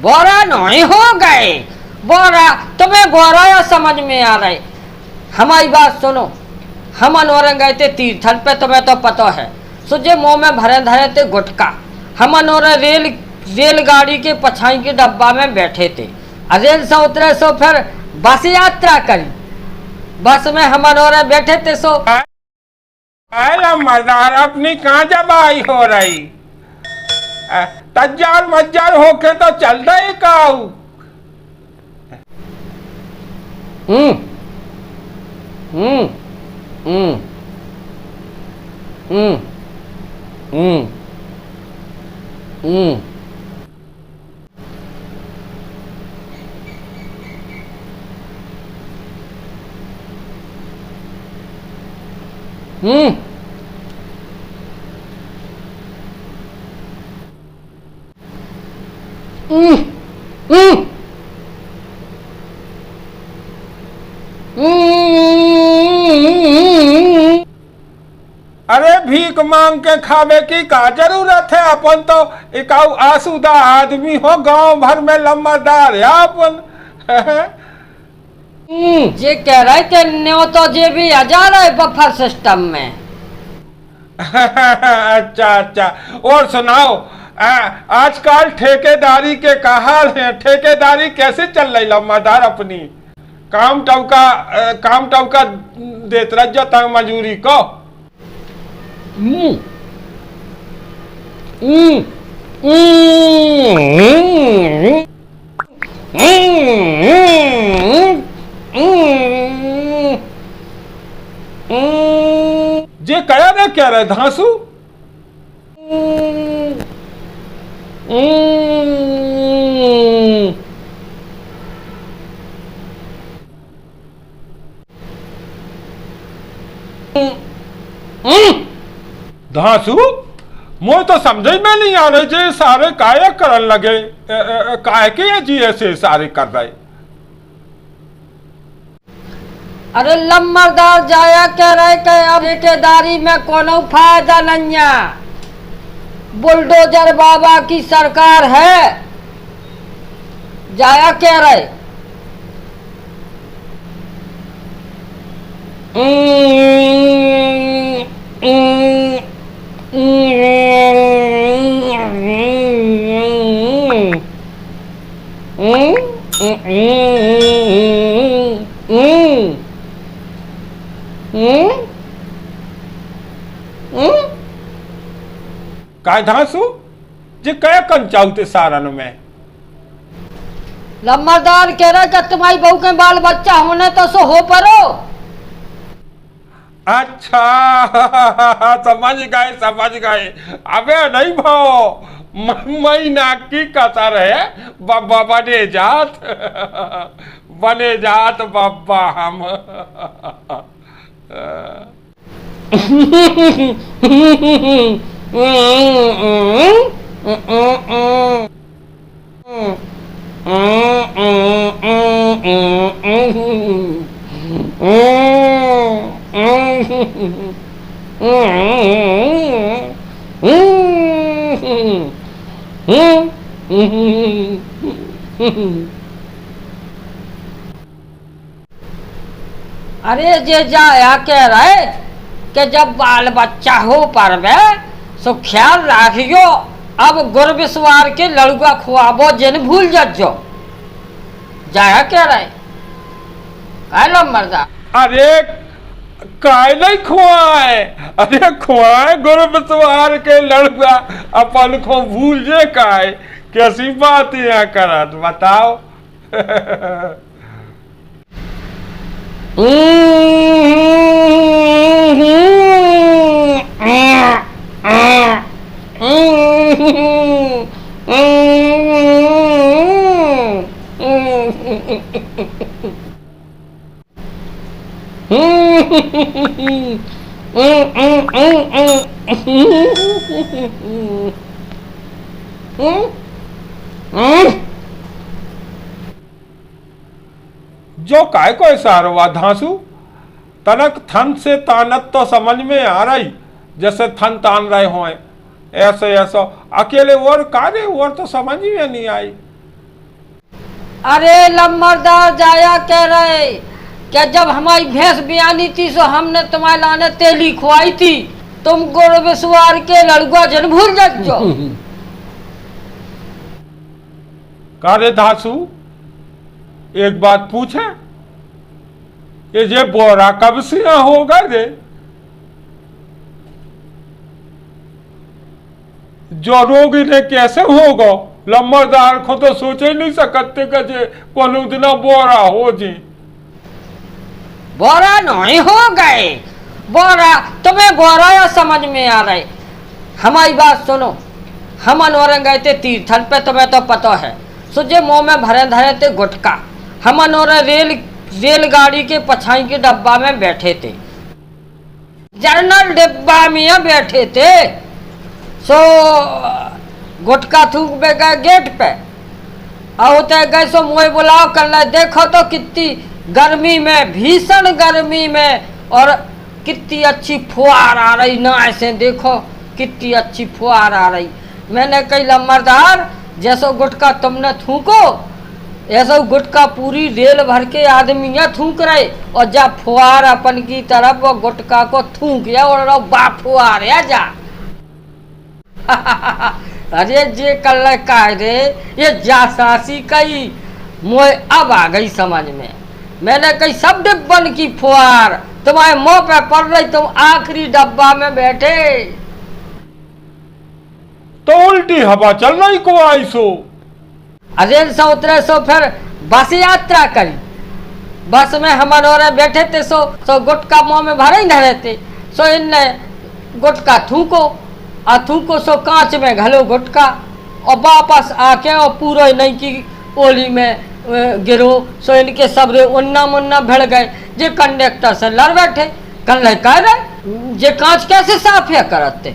बोरा नहीं हो गए। बोरा तुम्हें गोरा या समझ में आ रहे। हमारी बात सुनो, हम अनोरे गए थे तीर्थन पे, तुम्हें तो पता है। सुजे मुंह में भरे धरे थे गुटका। हम अनोरे रेलगाड़ी के पछाई के डब्बा में बैठे थे। रेल से उतरे सो फिर बस यात्रा करी। बस में हम अनोरे बैठे थे सो मजार अपनी कहाँ जबाई हो रही। तज्जार मज्जार होके तो चल रही काऊ। हम्म हम्म हम्म हम्म हम्म हम्म हम्म अरे भीख मांग के खावे की का जरूरत है। अपन तो एक आसूदा आदमी हो, गांव भर में लम्बादार है अपन। जे कह रहे थे न्यो तो जे भी आ जा रहे बफर सिस्टम में। अच्छा अच्छा, और सुनाओ, आजकल ठेकेदारी के का हाल है। ठेकेदारी कैसे चल रही लम्बादार अपनी? काम टवका देत रह तंग मजूरी को। जे कया रे क्या रहे धांसू? धांसू मोह तो समझ में नहीं आ रहे जे सारे काय करन लगे। काय के जी ऐसे सारे कर रहे। अरे लम्बरदार जाया कह रहे कि अब ठेकेदारी में कोनो फायदा नहीं है। बुलडोजर बाबा की सरकार है। जाया कह रहे काय धांसू जे कया कन चाहते सारन में? लम्बरदार कह रहे कि तुम्हारी बहू के बाल बच्चा होने तो सो हो परो। अच्छा समझ गए। अबे नहीं भाव महीना की कसर है। बाबा बने जात बाबा हम। अरे जे जाया कह रहे कि जब बाल बच्चा हो परवे सो ख्याल राखियो। अब गुर विश्वार के लड़ुआ खुआबो जिन भूल जो। जाया कह रहे कहलो मर्दा। अरे काय नहीं खुआए। अरे खुआए गुरु विश्वार के लड़ुआ अपन को भूल जे काय। कैसी बात यहाँ करत बताओ। जो काय को इशारो वा धांसू? तनक थन से तानत तो समझ में आ रही, जैसे थन तान रहे हों ऐसे ऐसा। अकेले और कार्य और तो समझ में नहीं आई। अरे लम्बरदार जाया कह रहे कि जब हमारी भैंस बियानी थी सो हमने तुम्हारे लाने तेली खुआई थी, तुम गोड़ विसवार के लड़ुआ जन भूल जाओ। कारे दासू एक बात पूछे, ये बोरा कब से यहाँ होगा रे? जो रोग इन्हें कैसे होगा? लम्बरदार को तो सोच ही नहीं सकते कि जे कोनो दिन बोरा हो जी। बोरा नहीं हो गए, बोरा तुम्हें बोरा या समझ में आ रहे। हमारी बात सुनो, हम अनवर गए थे तीर्थन पे, तुम्हें तो पता है। सो जे मुंह में भरे धरे थे गुटका। हम अनवर रेलगाड़ी के पछाई के डब्बा में बैठे थे, जर्नल डिब्बा में बैठे थे। सो गुटका थूक पे गए गेट पे, होते गए सो मुझे बुलाओ कर ले, देखो तो कितनी गर्मी में, भीषण गर्मी में, और कितनी अच्छी फुहार आ रही ना, ऐसे देखो कितनी अच्छी फुहार आ रही। मैंने कही लम्बरदार जैसो गुटका तुमने थूको ऐसा गुटका पूरी रेल भर के आदमी थूक रहे, और जा फुहार अपन की तरफ वो गुटका को थूक या और बा फुहार या जा। अरे जे कल का रे ये जासासी कही मुझे अब आ गई समझ में। मैंने कही सब डिब्बन की फुहार तुम्हारे मुंह पे पड़ रही, तुम आखिरी डब्बा में बैठे। तो उल्टी हवा चल रही को आई सो। रेल से उतरे सो फिर बस यात्रा करी, बस में हम और बैठे थे। सो गुटका मुंह में भरे ही न रहते, सो इनने गुटका थूको और थूको सो कांच में घलो गुटका, और वापस आके और पूरा नहीं की ओली में गिरो। सो इनके सबरे उन्ना मुन्ना भिड़ गए। जे कंडक्टर से लड़ बैठे, कल कह रहे जे कांच कैसे साफ है करते,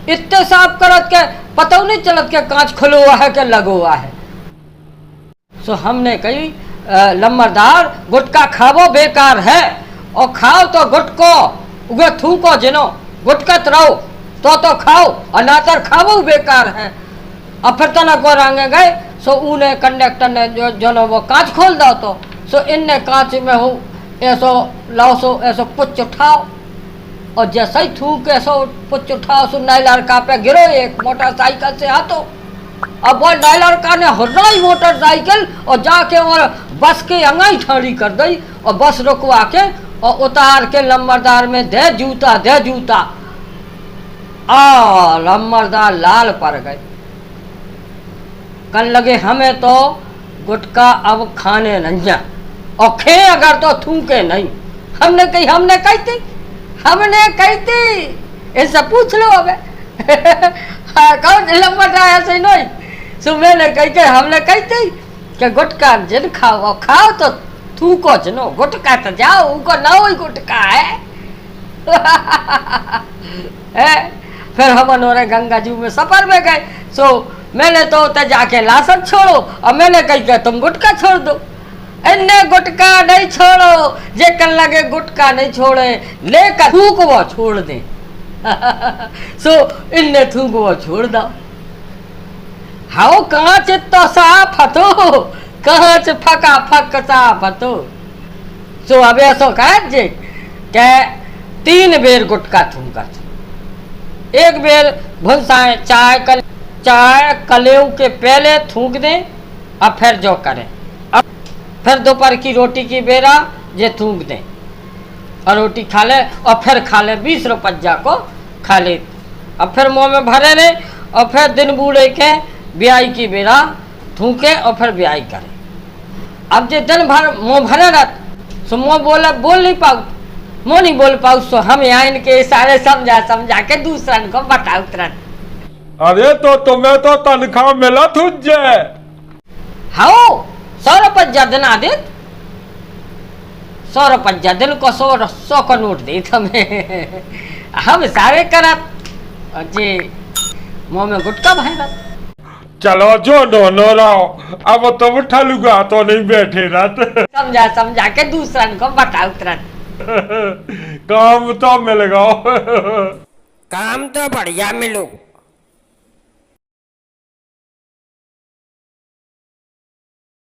इतने साफ करत के पता नहीं चलत के कांच खुलो हुआ है के लगो हुआ है। सो हमने कही लम्बरदार गुटका खावो बेकार है, और खाओ तो गुटको उगे थूको जिनो गुटकत रहो तो खाओ, और नातर खावो बेकार है। और फिर तना को रंगे गए। सो उन्हें कंडक्टर ने जो वो कांच खोल दो, तो सो इनने कांच में हो ऐसो लाओ, सो ऐसो पुच उठाओ, और जैसे ही थूक ऐसो पुच उठाओ सो नए लड़का पे गिरो एक मोटरसाइकिल से हाथों। अब वो नए लड़का ने हुर्राई मोटरसाइकिल और जाके और बस के अंगाई ठाड़ी कर दी, और बस रुकवा के और उतार के लम्बरदार में दे जूता। लम्बरदार लाल पड़ गए। कल लगे हमें तो गुटका अब खाने नहीं जा, और खे अगर तो थूके नहीं। हमने कही थी ऐसा पूछ लो अब। कौन लम्बरदार ऐसे नहीं सुबह ने हमने कही थी कि गुटका जिन खाओ तो थूको जनो, गुटका तो जाओ उनको ना ही गुटका है। फिर हम अनोरे गंगा जी में सफर में गए। सो मैंने तो जाके लासन छोड़ो, और मैंने कही कि तुम गुटका छोड़ दो। इन्ने गुटका नहीं छोड़ो, जे कल लगे गुटका नहीं छोड़े लेकर थूक वो छोड़ दे। सो इन्ने थूक वो छोड़ दो। हाउ कांच तो साफ हतो, कांच फका फक साफ हतो। सो अब ऐसो कह जे के 3 बेर गुटका थूका, एक बेर भुनसाए चाय कलेऊ के पहले थूक दें, अब फिर जो करें। अब फिर दोपहर की रोटी की बेरा जे थूक दें और रोटी खा ले, और फिर खा ले 20 रुपया को खा ले। अब फिर मुँह में भरे रहे, और फिर दिन बूढ़े के ब्याई की बेरा थूके और फिर ब्याई करे। अब जे दिन भर मुँह भरे रह सो मुँह बोल नहीं पाऊ, मुँह नहीं बोल पाऊ। सो हम यहाँ इनके इशारे समझा के दूसरन को बताऊ तुरंत। अरे तो तुम्हें तो तनख्वाह मिला तुझे? हाँ 100 रुपया दिन आदित, 100 रुपया दिन को 100 का नोट दे हमें। हम सारे करत जी मुँह में गुटका भर। चलो जो दोनों रहो, अब तुम ठलुगा तो नहीं बैठे रहा। समझा के दूसरन को बताओ तुरंत। काम तो मिल गया। काम तो बढ़िया मिलो।